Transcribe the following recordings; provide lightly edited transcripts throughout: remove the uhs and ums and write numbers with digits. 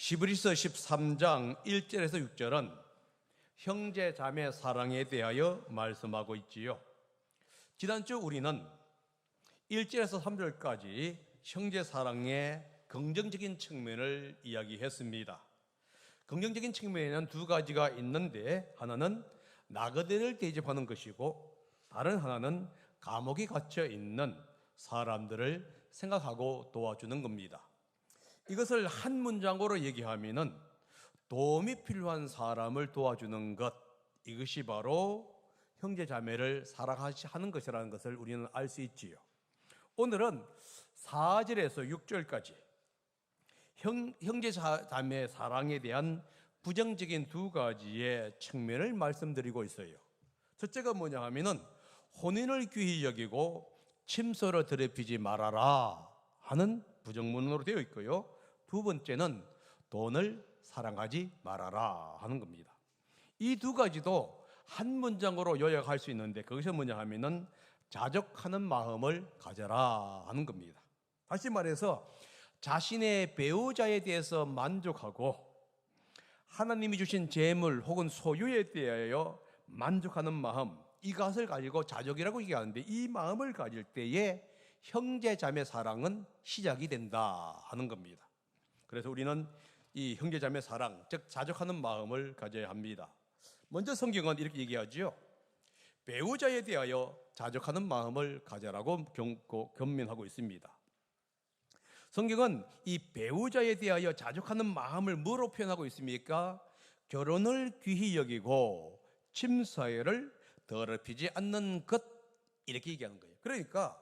히브리서 13장 1절에서 6절은 형제 자매 사랑에 대하여 말씀하고 있지요. 지난주 우리는 1절에서 3절까지 형제 사랑의 긍정적인 측면을 이야기했습니다. 긍정적인 측면에는 두 가지가 있는데, 하나는 나그네를 대접하는 것이고 다른 하나는 감옥에 갇혀 있는 사람들을 생각하고 도와주는 겁니다. 이것을 한 문장으로 얘기하면은 도움이 필요한 사람을 도와주는 것, 이것이 바로 형제 자매를 사랑하는 것이라는 것을 우리는 알 수 있지요. 오늘은 4절에서 6절까지 형제 자매 사랑에 대한 부정적인 두 가지의 측면을 말씀드리고 있어요. 첫째가 뭐냐 하면은 혼인을 귀히 여기고 침소를 더럽히지 말아라 하는 부정문으로 되어 있고요. 두 번째는 돈을 사랑하지 말아라 하는 겁니다. 이 두 가지도 한 문장으로 요약할 수 있는데, 그것이 뭐냐 하면은 자족하는 마음을 가져라 하는 겁니다. 다시 말해서 자신의 배우자에 대해서 만족하고 하나님이 주신 재물 혹은 소유에 대하여 만족하는 마음, 이것을 가지고 자족이라고 얘기하는데, 이 마음을 가질 때에 형제 자매 사랑은 시작이 된다 하는 겁니다. 그래서 우리는 이 형제 자매 사랑, 즉 자족하는 마음을 가져야 합니다. 먼저 성경은 이렇게 얘기하죠. 배우자에 대하여 자족하는 마음을 가져라고 권면하고 있습니다. 성경은 이 배우자에 대하여 자족하는 마음을 뭐로 표현하고 있습니까? 결혼을 귀히 여기고 침사회를 더럽히지 않는 것, 이렇게 얘기하는 거예요. 그러니까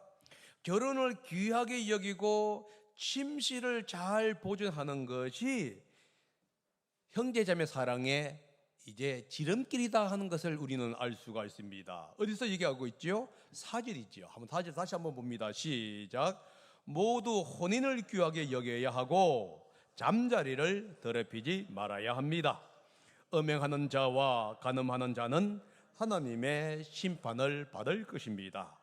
결혼을 귀하게 여기고 침실을 잘 보존하는 것이 형제자매 사랑의 이제 지름길이다 하는 것을 우리는 알 수가 있습니다. 어디서 얘기하고 있죠? 4절이죠. 한번 4절 다시 한번 봅니다. 시작. 모두 혼인을 귀하게 여겨야 하고 잠자리를 더럽히지 말아야 합니다. 음행하는 자와 간음하는 자는 하나님의 심판을 받을 것입니다.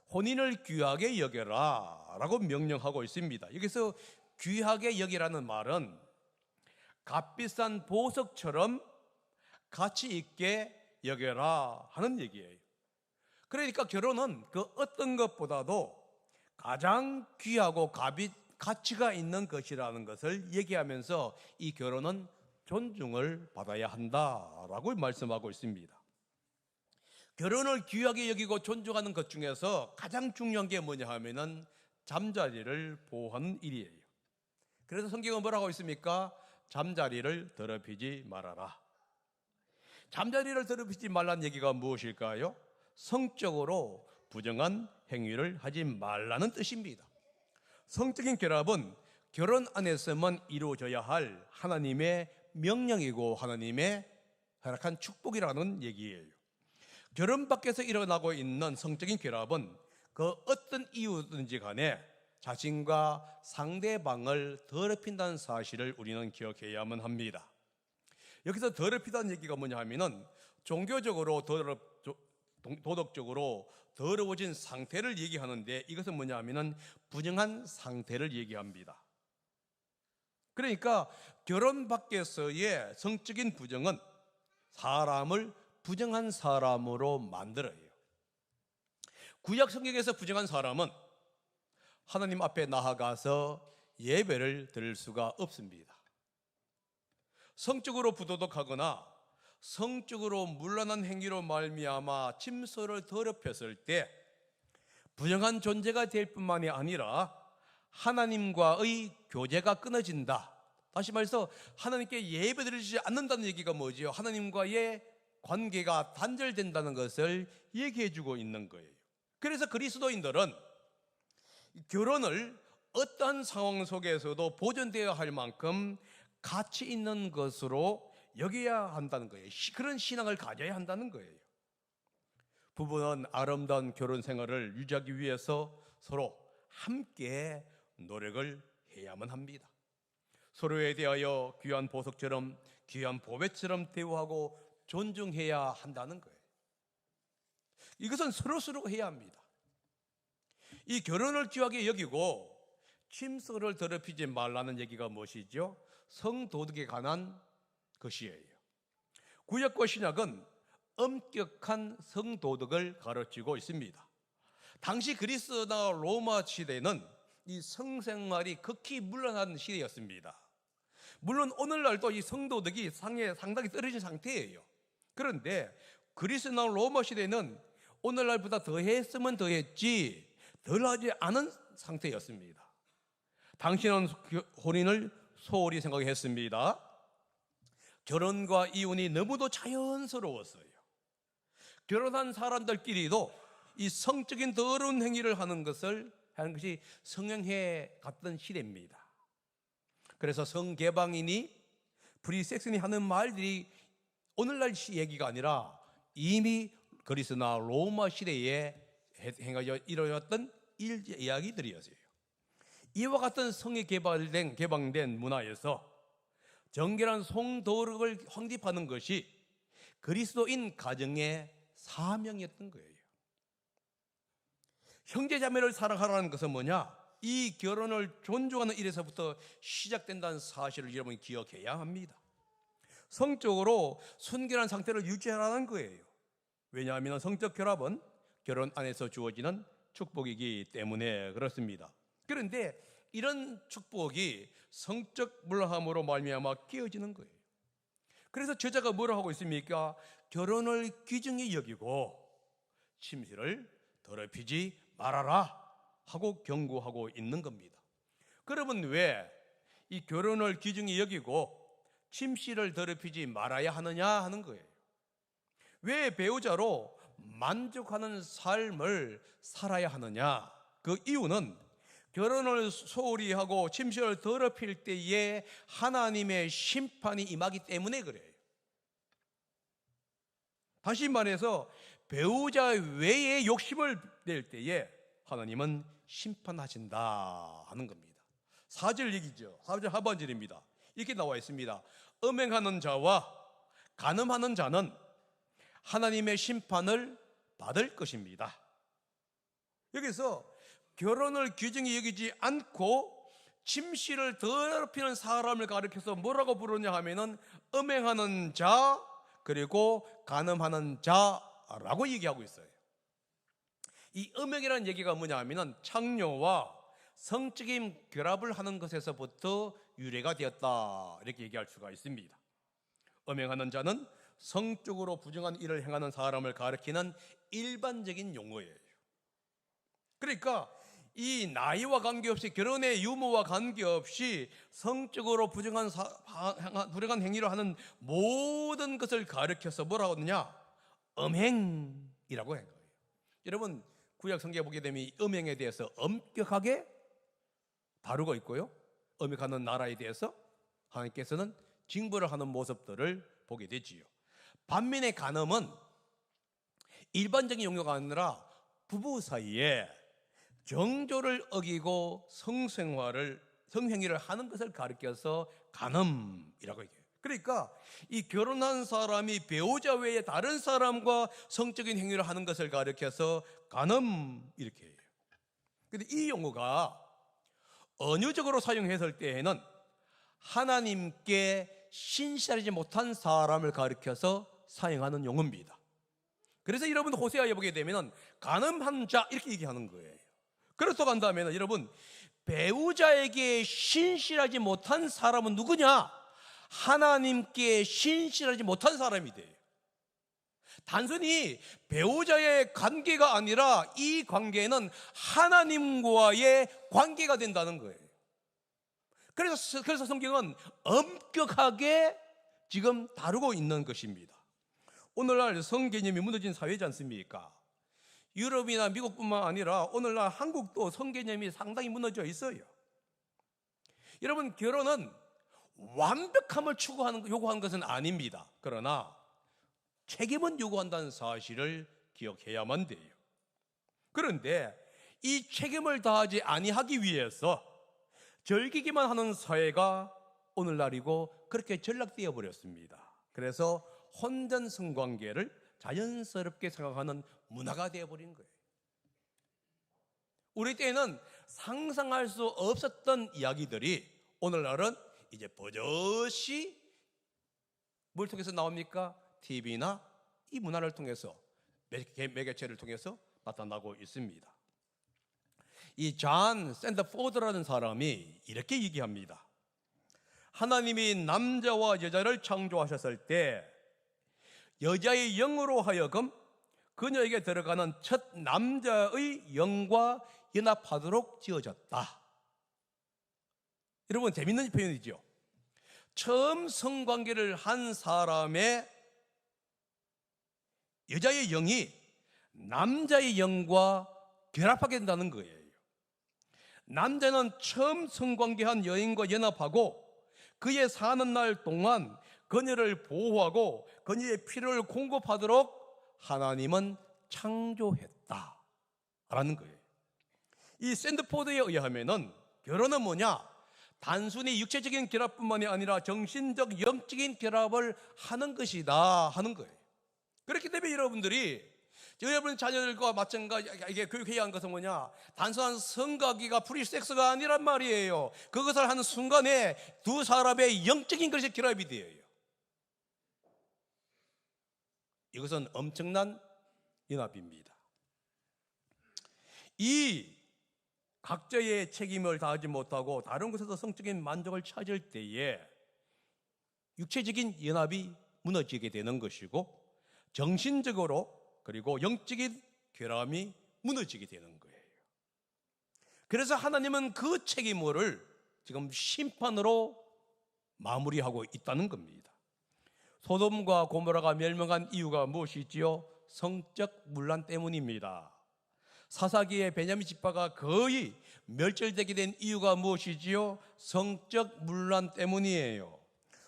혼인을 귀하게 여겨라 라고 명령하고 있습니다. 여기서 귀하게 여기라는 말은 값비싼 보석처럼 가치 있게 여겨라 하는 얘기예요. 그러니까 결혼은 그 어떤 것보다도 가장 귀하고 가치가 있는 것이라는 것을 얘기하면서 이 결혼은 존중을 받아야 한다라고 말씀하고 있습니다. 결혼을 귀하게 여기고 존중하는 것 중에서 가장 중요한 게 뭐냐 하면은 잠자리를 보호하는 일이에요. 그래서 성경은 뭐라고 있습니까? 잠자리를 더럽히지 말아라. 잠자리를 더럽히지 말라는 얘기가 무엇일까요? 성적으로 부정한 행위를 하지 말라는 뜻입니다. 성적인 결합은 결혼 안에서만 이루어져야 할 하나님의 명령이고 하나님의 허락한 축복이라는 얘기예요. 결혼 밖에서 일어나고 있는 성적인 결합은 그 어떤 이유든지 간에 자신과 상대방을 더럽힌다는 사실을 우리는 기억해야만 합니다. 여기서 더럽히다는 얘기가 뭐냐 하면은 종교적으로 도덕적으로 더러워진 상태를 얘기하는데, 이것은 뭐냐 하면은 부정한 상태를 얘기합니다. 그러니까 결혼 밖에서의 성적인 부정은 사람을 부정한 사람으로 만들어요. 구약 성경에서 부정한 사람은 하나님 앞에 나아가서 예배를 드릴 수가 없습니다. 성적으로 부도덕하거나 성적으로 문란한 행위로 말미암아 침소를 더럽혔을 때 부정한 존재가 될 뿐만이 아니라 하나님과의 교제가 끊어진다. 다시 말해서 하나님께 예배드리지 않는다는 얘기가 뭐지요? 하나님과의 관계가 단절된다는 것을 얘기해 주고 있는 거예요. 그래서 그리스도인들은 결혼을 어떠한 상황 속에서도 보존되어야 할 만큼 가치 있는 것으로 여겨야 한다는 거예요. 그런 신앙을 가져야 한다는 거예요. 부부는 아름다운 결혼 생활을 유지하기 위해서 서로 함께 노력을 해야만 합니다. 서로에 대하여 귀한 보석처럼, 귀한 보배처럼 대우하고 존중해야 한다는 거예요. 이것은 서로 해야 합니다. 이 결혼을 귀하게 여기고 침소를 더럽히지 말라는 얘기가 무엇이죠? 성도덕에 관한 것이에요. 구약과 신약은 엄격한 성도덕을 가르치고 있습니다. 당시 그리스나 로마 시대는 이 성생활이 극히 문란한 시대였습니다. 물론 오늘날도 이 성도덕이 상당히 떨어진 상태예요. 그런데 그리스나 로마 시대는 오늘날보다 더했으면 더했지 덜하지 않은 상태였습니다. 당신은 혼인을 소홀히 생각했습니다. 결혼과 이혼이 너무도 자연스러웠어요. 결혼한 사람들끼리도 이 성적인 더러운 행위를 하는 것이 성행해 갔던 시대입니다. 그래서 성개방이니 프리섹스니 하는 말들이 오늘날 얘기가 아니라 이미 그리스나 로마 시대에 행하여 이루어졌던 이야기들이었어요. 이와 같은 성에 개방된 문화에서 정결한 성도덕을 확립하는 것이 그리스도인 가정의 사명이었던 거예요. 형제자매를 사랑하라는 것은 뭐냐? 이 결혼을 존중하는 일에서부터 시작된다는 사실을 여러분이 기억해야 합니다. 성적으로 순결한 상태를 유지하라는 거예요. 왜냐하면 성적 결합은 결혼 안에서 주어지는 축복이기 때문에 그렇습니다. 그런데 이런 축복이 성적 물함으로 말미암아 깨어지는 거예요. 그래서 저자가 뭐라 하고 있습니까? 결혼을 귀중히 여기고 침실을 더럽히지 말아라 하고 경고하고 있는 겁니다. 그러면 왜 이 결혼을 귀중히 여기고 침실을 더럽히지 말아야 하느냐 하는 거예요. 왜 배우자로 만족하는 삶을 살아야 하느냐? 그 이유는 결혼을 소홀히 하고 침실을 더럽힐 때에 하나님의 심판이 임하기 때문에 그래요. 다시 말해서 배우자 외에 욕심을 낼 때에 하나님은 심판하신다 하는 겁니다. 4절 얘기죠. 4절 하반절입니다. 이렇게 나와 있습니다. 음행하는 자와 간음하는 자는 하나님의 심판을 받을 것입니다. 여기서 결혼을 귀중히 여기지 않고 침실을 더럽히는 사람을 가리켜서 뭐라고 부르냐 하면은 음행하는 자 그리고 간음하는 자라고 얘기하고 있어요. 이 음행이라는 얘기가 뭐냐 하면은 창녀와 성적인 결합을 하는 것에서부터 유래가 되었다 이렇게 얘기할 수가 있습니다. 음행하는 자는 성적으로 부정한 일을 행하는 사람을 가리키는 일반적인 용어예요. 그러니까 이 나이와 관계없이 결혼의 유무와 관계없이 성적으로 부정한 행위를 하는 모든 것을 가리켜서 뭐라고 하느냐? 음행이라고 한 거예요. 여러분 구약 성경에 보게 되면 이 음행에 대해서 엄격하게 다루고 있고요. 음행하는 나라에 대해서 하나님께서는 징벌을 하는 모습들을 보게 되지요. 반면에 간음은 일반적인 용어가 아니라 부부 사이에 정조를 어기고 성행위를 하는 것을 가리켜서 간음이라고 얘기해요. 그러니까 이 결혼한 사람이 배우자 외에 다른 사람과 성적인 행위를 하는 것을 가리켜서 간음 이렇게 해요. 그런데 이 용어가 언어적으로 사용했을 때에는 하나님께 신실하지 못한 사람을 가리켜서 사용하는 용어입니다. 그래서 여러분 호세아에 보게 되면 간음한 자 이렇게 얘기하는 거예요. 그렇다고 한다면 여러분 배우자에게 신실하지 못한 사람은 누구냐? 하나님께 신실하지 못한 사람이 돼요. 단순히 배우자의 관계가 아니라 이 관계는 하나님과의 관계가 된다는 거예요. 그래서 성경은 엄격하게 지금 다루고 있는 것입니다. 오늘날 성개념이 무너진 사회지 않습니까? 유럽이나 미국뿐만 아니라 오늘날 한국도 성개념이 상당히 무너져 있어요. 여러분 결혼은 완벽함을 요구하는 것은 아닙니다. 그러나 책임은 요구한다는 사실을 기억해야만 돼요. 그런데 이 책임을 다하지 아니하기 위해서 즐기기만 하는 사회가 오늘날이고 그렇게 전락되어 버렸습니다. 그래서 혼전 성관계를 자연스럽게 생각하는 문화가 되어버린 거예요. 우리 때는 상상할 수 없었던 이야기들이 오늘날은 이제 버젓이 뭘 통해서 나옵니까? TV나 이 문화를 통해서, 매개체를 통해서 나타나고 있습니다. 이 존 샌더포드라는 사람이 이렇게 얘기합니다. 하나님이 남자와 여자를 창조하셨을 때 여자의 영으로 하여금 그녀에게 들어가는 첫 남자의 영과 연합하도록 지어졌다. 여러분, 재밌는 표현이죠. 처음 성관계를 한 사람의 여자의 영이 남자의 영과 결합하게 된다는 거예요. 남자는 처음 성관계한 여인과 연합하고 그의 사는 날 동안 그녀를 보호하고 그녀의 필요를 공급하도록 하나님은 창조했다라는 거예요. 이 샌드포드에 의하면은 결혼은 뭐냐? 단순히 육체적인 결합뿐만이 아니라 정신적, 영적인 결합을 하는 것이다 하는 거예요. 그렇기 때문에 여러분 자녀들과 마찬가지, 이게 교육해야 하는 것은 뭐냐? 단순한 성관계가 프리섹스가 아니란 말이에요. 그것을 하는 순간에 두 사람의 영적인 것이 결합이 되어요. 이것은 엄청난 연합입니다. 이 각자의 책임을 다하지 못하고 다른 곳에서 성적인 만족을 찾을 때에 육체적인 연합이 무너지게 되는 것이고, 정신적으로 그리고 영적인 결함이 무너지게 되는 거예요. 그래서 하나님은 그 책임을 지금 심판으로 마무리하고 있다는 겁니다. 소돔과 고모라가 멸망한 이유가 무엇이지요? 성적 문란 때문입니다. 사사기의 베냐민 지파가 거의 멸절되게 된 이유가 무엇이지요? 성적 문란 때문이에요.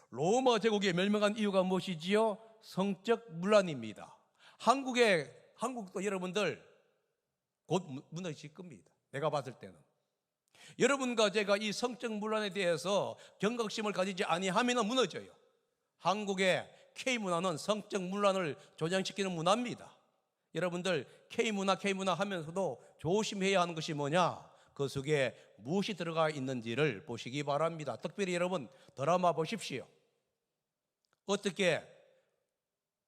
로마 제국이 멸망한 이유가 무엇이지요? 성적 문란입니다. 한국도 여러분들 곧 무너질 겁니다. 내가 봤을 때는. 여러분과 제가 이 성적 문란에 대해서 경각심을 가지지 아니하면 무너져요. 한국의 K문화는 성적 문란을 조장시키는 문화입니다. 여러분들 K문화 하면서도 조심해야 하는 것이 뭐냐? 그 속에 무엇이 들어가 있는지를 보시기 바랍니다. 특별히 여러분 드라마 보십시오. 어떻게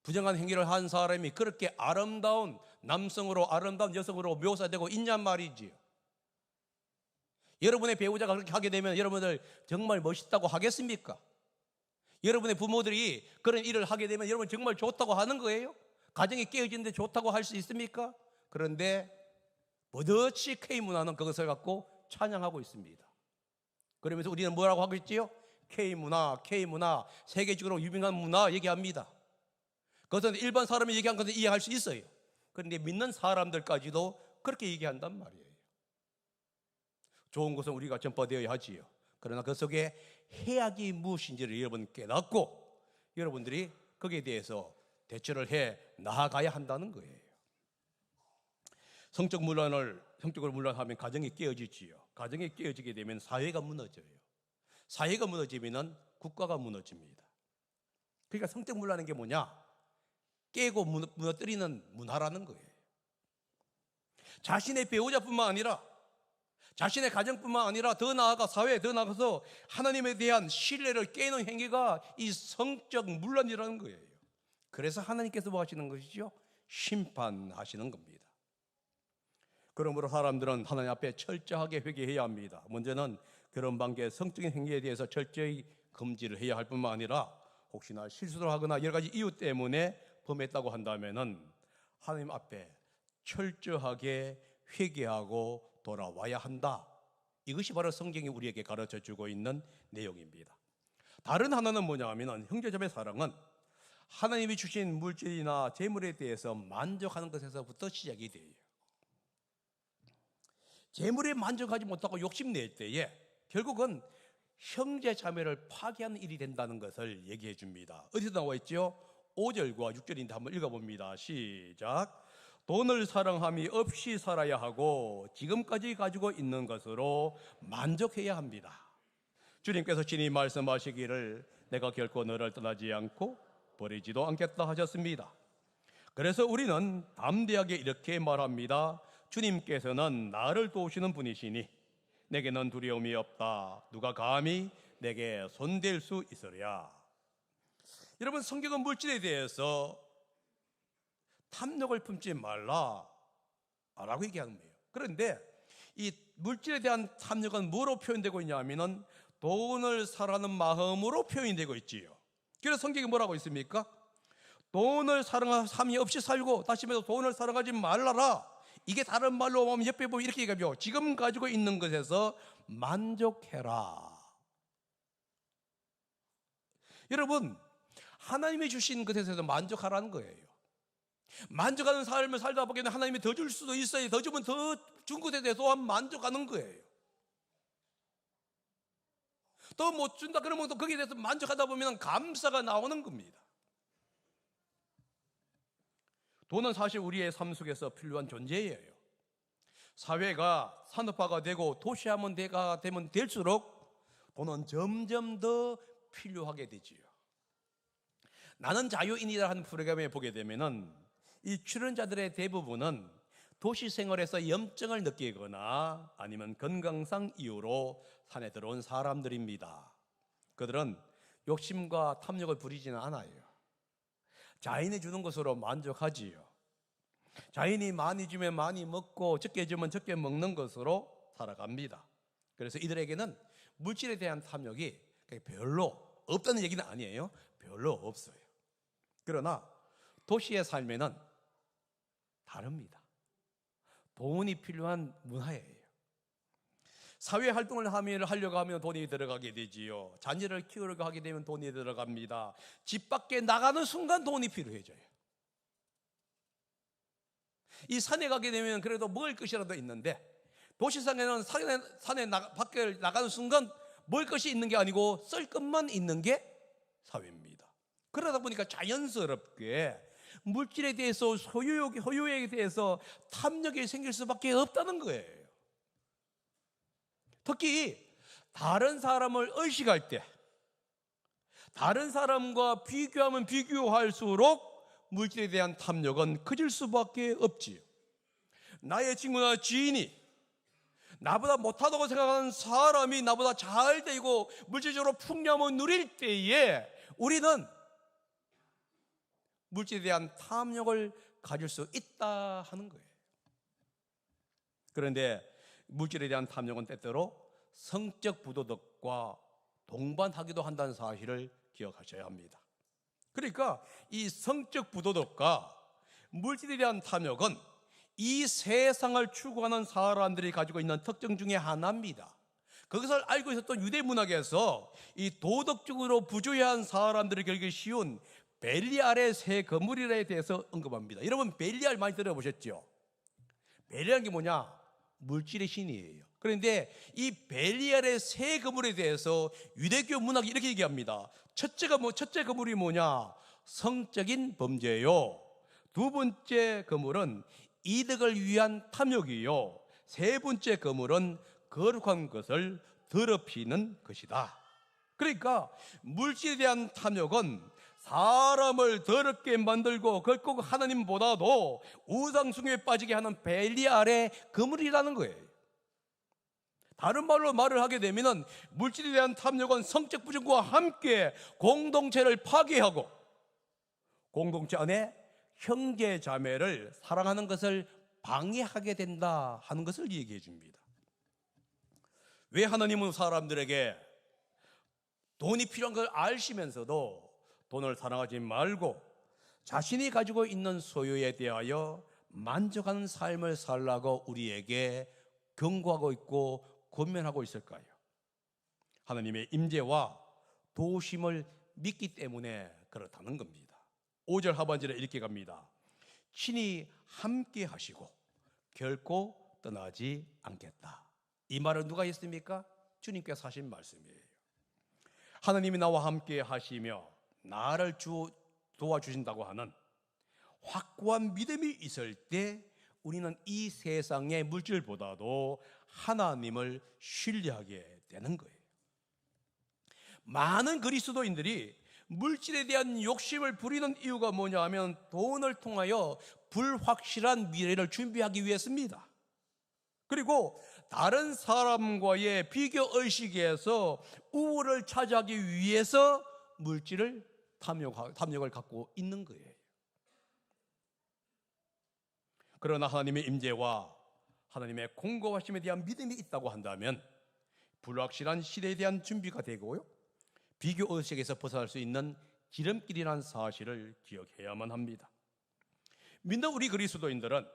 부정한 행위를 한 사람이 그렇게 아름다운 남성으로, 아름다운 여성으로 묘사되고 있냔 말이지요. 여러분의 배우자가 그렇게 하게 되면 여러분들 정말 멋있다고 하겠습니까? 여러분의 부모들이 그런 일을 하게 되면 여러분 정말 좋다고 하는 거예요? 가정이 깨어지는데 좋다고 할 수 있습니까? 그런데 버젓이 K문화는 그것을 갖고 찬양하고 있습니다. 그러면서 우리는 뭐라고 하고 있지요? K문화, 세계적으로 유명한 문화 얘기합니다. 그것은 일반 사람이 얘기한 것은 이해할 수 있어요. 그런데 믿는 사람들까지도 그렇게 얘기한단 말이에요. 좋은 것은 우리가 전파되어야 하지요. 그러나 그 속에 해악이 무엇인지를 여러분 깨닫고 여러분들이 거기에 대해서 대처를 해 나아가야 한다는 거예요. 성적으로 문란하면 가정이 깨어지지요. 가정이 깨어지게 되면 사회가 무너져요. 사회가 무너지면 국가가 무너집니다. 그러니까 성적 문란인 게 뭐냐? 깨고 무너뜨리는 문화라는 거예요. 자신의 배우자뿐만 아니라 자신의 가정뿐만 아니라 더 나아가 사회에 더 나가서 하나님에 대한 신뢰를 깨는 행위가 이 성적 문란이라는 거예요. 그래서 하나님께서 뭐 하시는 것이죠? 심판하시는 겁니다. 그러므로 사람들은 하나님 앞에 철저하게 회개해야 합니다. 먼저는 그런 관계 성적인 행위에 대해서 철저히 금지를 해야 할 뿐만 아니라 혹시나 실수를 하거나 여러 가지 이유 때문에 범했다고 한다면은 하나님 앞에 철저하게 회개하고 돌아와야 한다. 이것이 바로 성경이 우리에게 가르쳐주고 있는 내용입니다. 다른 하나는 뭐냐 하면 형제자매 사랑은 하나님이 주신 물질이나 재물에 대해서 만족하는 것에서부터 시작이 돼요. 재물에 만족하지 못하고 욕심낼 때에 결국은 형제자매를 파괴하는 일이 된다는 것을 얘기해 줍니다. 어디서 나와 있죠? 5절과 6절인데 한번 읽어봅니다. 시작. 돈을 사랑함이 없이 살아야 하고 지금까지 가지고 있는 것으로 만족해야 합니다. 주님께서 친히 말씀하시기를 내가 결코 너를 떠나지 않고 버리지도 않겠다 하셨습니다. 그래서 우리는 담대하게 이렇게 말합니다. 주님께서는 나를 도우시는 분이시니 내게는 두려움이 없다. 누가 감히 내게 손댈 수 있으랴. 여러분, 성경은 물질에 대해서 탐욕을 품지 말라 라고 얘기하는 거예요. 그런데 이 물질에 대한 탐욕은 뭐로 표현되고 있냐면은 돈을 사랑하는 마음으로 표현되고 있지요. 그래서 성경이 뭐라고 있습니까? 돈을 사랑함이 없이 살고, 다시 말해서 돈을 사랑하지 말라라. 이게 다른 말로 보면 옆에 보면 이렇게 얘기하죠. 지금 가지고 있는 것에서 만족해라. 여러분, 하나님이 주신 것에서 만족하라는 거예요. 만족하는 삶을 살다 보기에는 하나님이 더 줄 수도 있어요. 더 주면 더 준 것에 대해서 또한 만족하는 거예요. 또 못 준다 그러면 또 거기에 대해서 만족하다 보면 감사가 나오는 겁니다. 돈은 사실 우리의 삶 속에서 필요한 존재예요. 사회가 산업화가 되고 도시화가 되면 될수록 돈은 점점 더 필요하게 되지요. 나는 자유인이다 하는 프로그램에 보게 되면은 이 출연자들의 대부분은 도시 생활에서 염증을 느끼거나 아니면 건강상 이유로 산에 들어온 사람들입니다. 그들은 욕심과 탐욕을 부리지는 않아요. 자연이 주는 것으로 만족하지요. 자연이 많이 주면 많이 먹고 적게 주면 적게 먹는 것으로 살아갑니다. 그래서 이들에게는 물질에 대한 탐욕이 별로 없다는 얘기는 아니에요. 별로 없어요. 그러나 도시의 삶에는 다릅니다. 돈이 필요한 문화예요. 사회활동을 하려고 하면 돈이 들어가게 되지요. 자녀를 키우려고 하게 되면 돈이 들어갑니다. 집 밖에 나가는 순간 돈이 필요해져요. 이 산에 가게 되면 그래도 먹을 것이라도 있는데, 도시상에는 산에 밖에 나가는 순간 먹을 것이 있는 게 아니고 쓸 것만 있는 게 사회입니다. 그러다 보니까 자연스럽게 물질에 대해서 소유에 대해서 탐욕이 생길 수밖에 없다는 거예요. 특히 다른 사람을 의식할 때, 다른 사람과 비교하면 비교할수록 물질에 대한 탐욕은 커질 수밖에 없지요. 나의 친구나 지인이, 나보다 못하다고 생각하는 사람이 나보다 잘 되고 물질적으로 풍요함을 누릴 때에 우리는 물질에 대한 탐욕을 가질 수 있다 하는 거예요. 그런데 물질에 대한 탐욕은 때때로 성적 부도덕과 동반하기도 한다는 사실을 기억하셔야 합니다. 그러니까 이 성적 부도덕과 물질에 대한 탐욕은 이 세상을 추구하는 사람들이 가지고 있는 특징 중에 하나입니다. 그것을 알고 있었던 유대 문학에서 이 도덕적으로 부주의한 사람들이 겪기 쉬운 벨리알의 세 거물에 대해서 언급합니다. 여러분, 벨리알 많이 들어보셨죠? 벨리알이 뭐냐? 물질의 신이에요. 그런데 이 벨리알의 세 거물에 대해서 유대교 문학이 이렇게 얘기합니다. 첫째 거물이 뭐냐? 성적인 범죄요. 두 번째 거물은 이득을 위한 탐욕이요. 세 번째 거물은 거룩한 것을 더럽히는 것이다. 그러니까 물질에 대한 탐욕은 사람을 더럽게 만들고 결국 하나님보다도 우상숭배에 빠지게 하는 벨리알의 거물이라는 거예요. 다른 말로 말을 하게 되면 물질에 대한 탐욕은 성적 부정과 함께 공동체를 파괴하고 공동체 안에 형제 자매를 사랑하는 것을 방해하게 된다 하는 것을 얘기해 줍니다. 왜 하나님은 사람들에게 돈이 필요한 걸 아시면서도 돈을 사랑하지 말고 자신이 가지고 있는 소유에 대하여 만족하는 삶을 살라고 우리에게 경고하고 있고 권면하고 있을까요? 하나님의 임재와 도우심을 믿기 때문에 그렇다는 겁니다. 5절 하반절에 이렇게 갑니다. 친히 함께 하시고 결코 떠나지 않겠다. 이 말은 누가 했습니까? 주님께서 하신 말씀이에요. 하나님이 나와 함께 하시며 나를 도와주신다고 하는 확고한 믿음이 있을 때 우리는 이 세상의 물질보다도 하나님을 신뢰하게 되는 거예요. 많은 그리스도인들이 물질에 대한 욕심을 부리는 이유가 뭐냐 하면 돈을 통하여 불확실한 미래를 준비하기 위해서입니다. 그리고 다른 사람과의 비교 의식에서 우월을 차지하기 위해서 물질을 탐욕을 갖고 있는 거예요. 그러나 하나님의 임재와 하나님의 공급하심에 대한 믿음이 있다고 한다면 불확실한 시대에 대한 준비가 되고요, 비교 의식에서 벗어날 수 있는 지름길이라는 사실을 기억해야만 합니다. 믿는 우리 그리스도인들은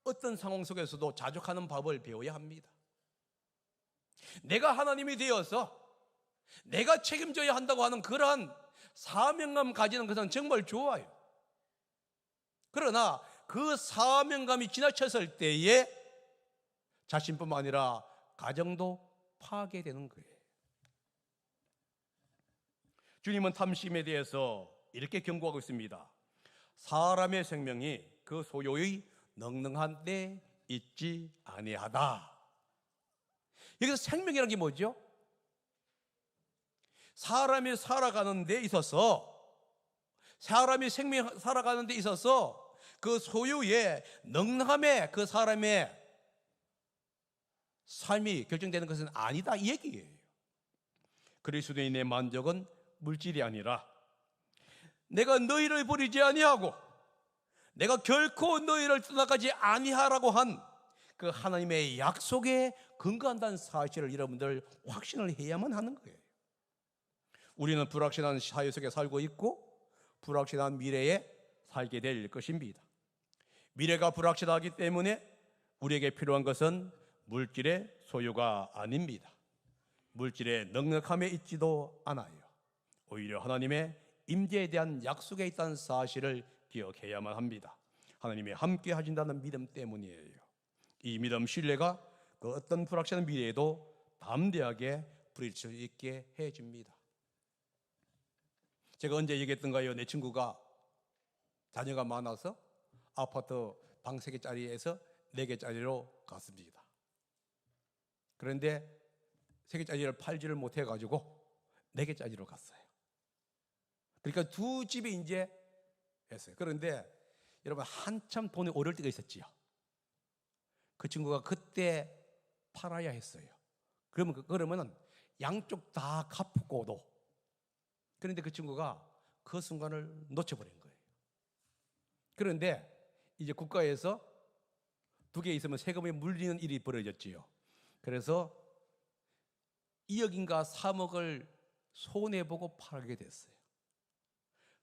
어떤 상황 속에서도 자족하는 법을 배워야 합니다. 내가 하나님이 되어서 내가 책임져야 한다고 하는 그러한 사명감 가지는 것은 정말 좋아요. 그러나 그 사명감이 지나쳤을 때에 자신뿐만 아니라 가정도 파괴되는 거예요. 주님은 탐심에 대해서 이렇게 경고하고 있습니다. 사람의 생명이 그 소유의 넉넉한 데 있지 아니하다. 여기서 생명이라는 게 뭐죠? 사람이 살아가는 데 있어서, 사람이 생명 살아가는 데 있어서 그 소유의 넉넉함에 그 사람의 삶이 결정되는 것은 아니다, 이 얘기예요. 그리스도인의 만족은 물질이 아니라 내가 너희를 버리지 아니하고 내가 결코 너희를 떠나가지 아니하라고 한 그 하나님의 약속에 근거한다는 사실을 여러분들 확신을 해야만 하는 거예요. 우리는 불확실한 사회 속에 살고 있고 불확실한 미래에 살게 될 것입니다. 미래가 불확실하기 때문에 우리에게 필요한 것은 물질의 소유가 아닙니다. 물질의 넉넉함에 있지도 않아요. 오히려 하나님의 임재에 대한 약속에 있다는 사실을 기억해야만 합니다. 하나님이 함께 하신다는 믿음 때문이에요. 이 믿음, 신뢰가 그 어떤 불확실한 미래에도 담대하게 부딪힐 수 있게 해줍니다. 제가 언제 얘기했던가요? 내 친구가 자녀가 많아서 아파트 방 3개짜리에서 4개짜리로 갔습니다. 그런데 3개짜리를 팔지를 못해가지고 4개짜리로 갔어요. 그러니까 2집이 이제 했어요. 그런데 여러분, 한참 돈이 오를 때가 있었지요. 그 친구가 그때 팔아야 했어요. 그러면은 양쪽 다 갚고도. 그런데 그 친구가 그 순간을 놓쳐버린 거예요. 그런데 이제 국가에서 2개 있으면 세금이 물리는 일이 벌어졌지요. 그래서 2억인가 3억을 손해보고 팔게 됐어요.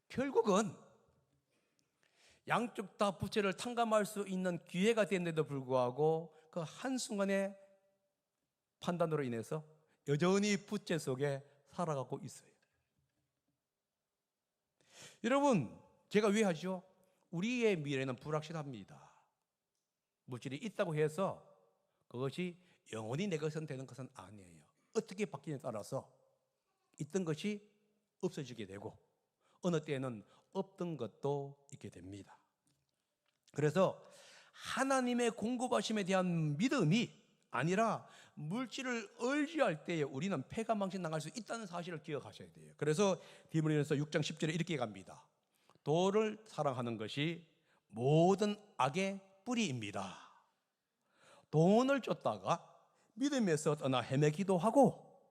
결국은 양쪽 다 부채를 탕감할 수 있는 기회가 됐는데도 불구하고 그 한순간의 판단으로 인해서 여전히 부채 속에 살아가고 있어요. 여러분, 제가 왜 하죠? 우리의 미래는 불확실합니다. 물질이 있다고 해서 그것이 영원히 내 것은 되는 것은 아니에요. 어떻게 바뀌냐에 따라서 있던 것이 없어지게 되고 어느 때에는 없던 것도 있게 됩니다. 그래서 하나님의 공급하심에 대한 믿음이 아니라 물질을 의지할 때에 우리는 패가망신 당할 수 있다는 사실을 기억하셔야 돼요. 그래서 디모데전서 6장 10절에 이렇게 갑니다. 돈을 사랑하는 것이 모든 악의 뿌리입니다. 돈을 쫓다가 믿음에서 떠나 헤매기도 하고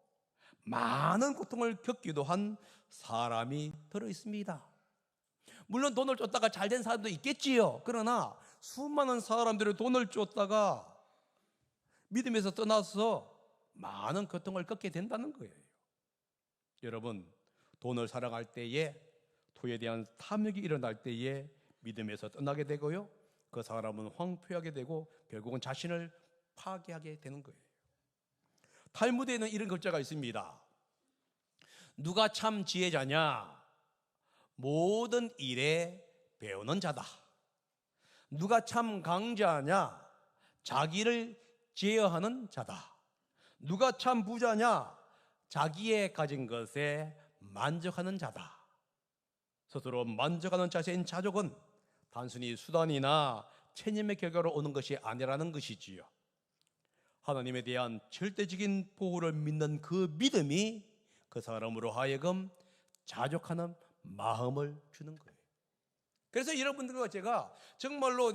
많은 고통을 겪기도 한 사람이 들어 있습니다. 물론 돈을 쫓다가 잘된 사람도 있겠지요. 그러나 수많은 사람들이 돈을 쫓다가 믿음에서 떠나서 많은 고통을 겪게 된다는 거예요. 여러분, 돈을 사랑할 때에 토에 대한 탐욕이 일어날 때에 믿음에서 떠나게 되고요, 그 사람은 황폐하게 되고 결국은 자신을 파괴하게 되는 거예요. 탈무드에는 이런 글자가 있습니다. 누가 참 지혜자냐? 모든 일에 배우는 자다. 누가 참 강자냐? 자기를 제어하는 자다. 누가 참 부자냐? 자기의 가진 것에 만족하는 자다. 스스로 만족하는 자세인 자족은 단순히 수단이나 체념의 결과로 오는 것이 아니라는 것이지요. 하나님에 대한 절대적인 보호를 믿는 그 믿음이 그 사람으로 하여금 자족하는 마음을 주는 거예요. 그래서 여러분들과 제가 정말로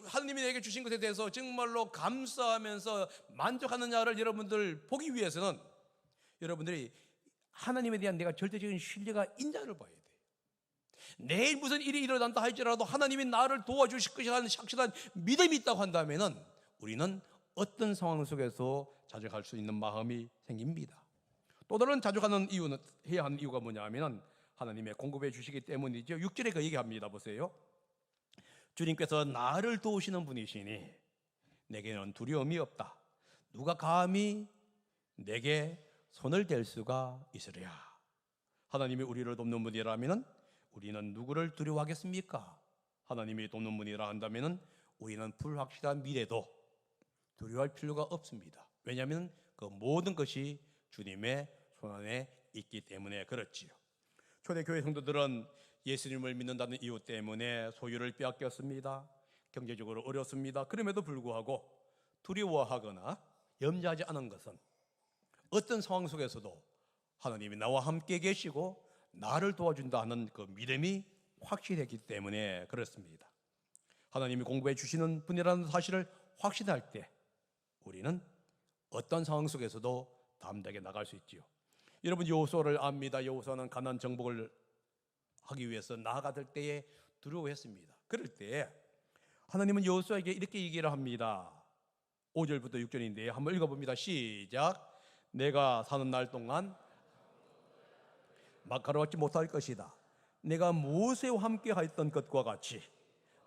하나님이 내게 주신 것에 대해서 정말로 감사하면서 만족하느냐를 여러분들 보기 위해서는 여러분들이 하나님에 대한 내가 절대적인 신뢰가 있냐를 봐야 돼요. 내일 무슨 일이 일어난다 할지라도 하나님이 나를 도와주실 것이라는 확실한 믿음이 있다고 한다면은 우리는 어떤 상황 속에서 자족할 수 있는 마음이 생깁니다. 또 다른 자족하는 이유는, 해야 하는 이유가 뭐냐 하면은 하나님의 공급해 주시기 때문이죠. 6절에 그 얘기합니다. 보세요. 주님께서 나를 도우시는 분이시니 내게는 두려움이 없다. 누가 감히 내게 손을 댈 수가 있으랴. 하나님이 우리를 돕는 분이라면 우리는 누구를 두려워하겠습니까? 하나님이 돕는 분이라 한다면 우리는 불확실한 미래도 두려워할 필요가 없습니다. 왜냐하면 그 모든 것이 주님의 손안에 있기 때문에 그렇지요. 초대교회 성도들은 예수님을 믿는다는 이유 때문에 소유를 빼앗겼습니다. 경제적으로 어렵습니다. 그럼에도 불구하고 두려워하거나 염려하지 않은 것은 어떤 상황 속에서도 하나님이 나와 함께 계시고 나를 도와준다 하는 그 믿음이 확실했기 때문에 그렇습니다. 하나님이 공급해 주시는 분이라는 사실을 확신할 때 우리는 어떤 상황 속에서도 담대하게 나갈 수 있지요. 여러분 여호수아를 압니다. 여호수아는 가나안 정복을 하기 위해서 나아갈 때에 두려워했습니다. 그럴 때 하나님은 여호수아에게 이렇게 얘기를 합니다. 5절부터 6절인데 한번 읽어봅니다. 시작. 내가 사는 날 동안 막가로웠지 못할 것이다. 내가 모세와 함께 하였던 것과 같이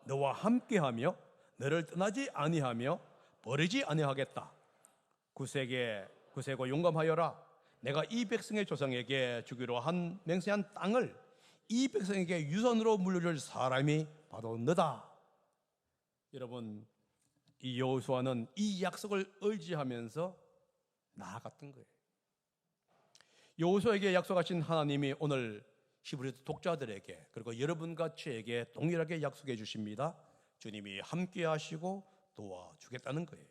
너와 함께하며 너를 떠나지 아니하며 버리지 아니하겠다. 구세고 용감하여라. 내가 이 백성의 조상에게 주기로 한 맹세한 땅을 이 백성에게 유산으로 물려줄 사람이 바로 너다. 여러분 이 여호수아는 이 약속을 의지하면서 나아갔던 거예요. 여호수아에게 약속하신 하나님이 오늘 히브리서 독자들에게 그리고 여러분과 저에게 동일하게 약속해 주십니다. 주님이 함께 하시고 도와주겠다는 거예요.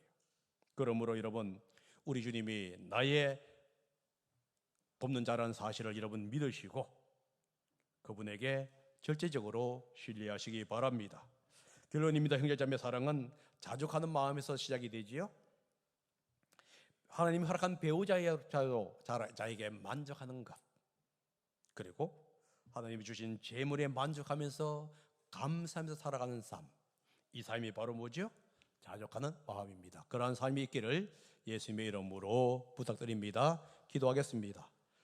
그러므로 여러분 우리 주님이 나의 돕는 자라는 사실을 여러분 믿으시고 그분에게 절대적으로 신뢰하시기 바랍니다. 결론입니다. 형제자매 사랑은 자족하는 마음에서 시작이 되지요. 하나님이 허락한 배우자에게 만족하는 것, 그리고 하나님이 주신 재물에 만족하면서 감사하면서 살아가는 삶, 이 삶이 바로 뭐죠? 자족하는 마음입니다. 그러한 삶이 있기를 예수님의 이름으로 부탁드립니다. 기도하겠습니다.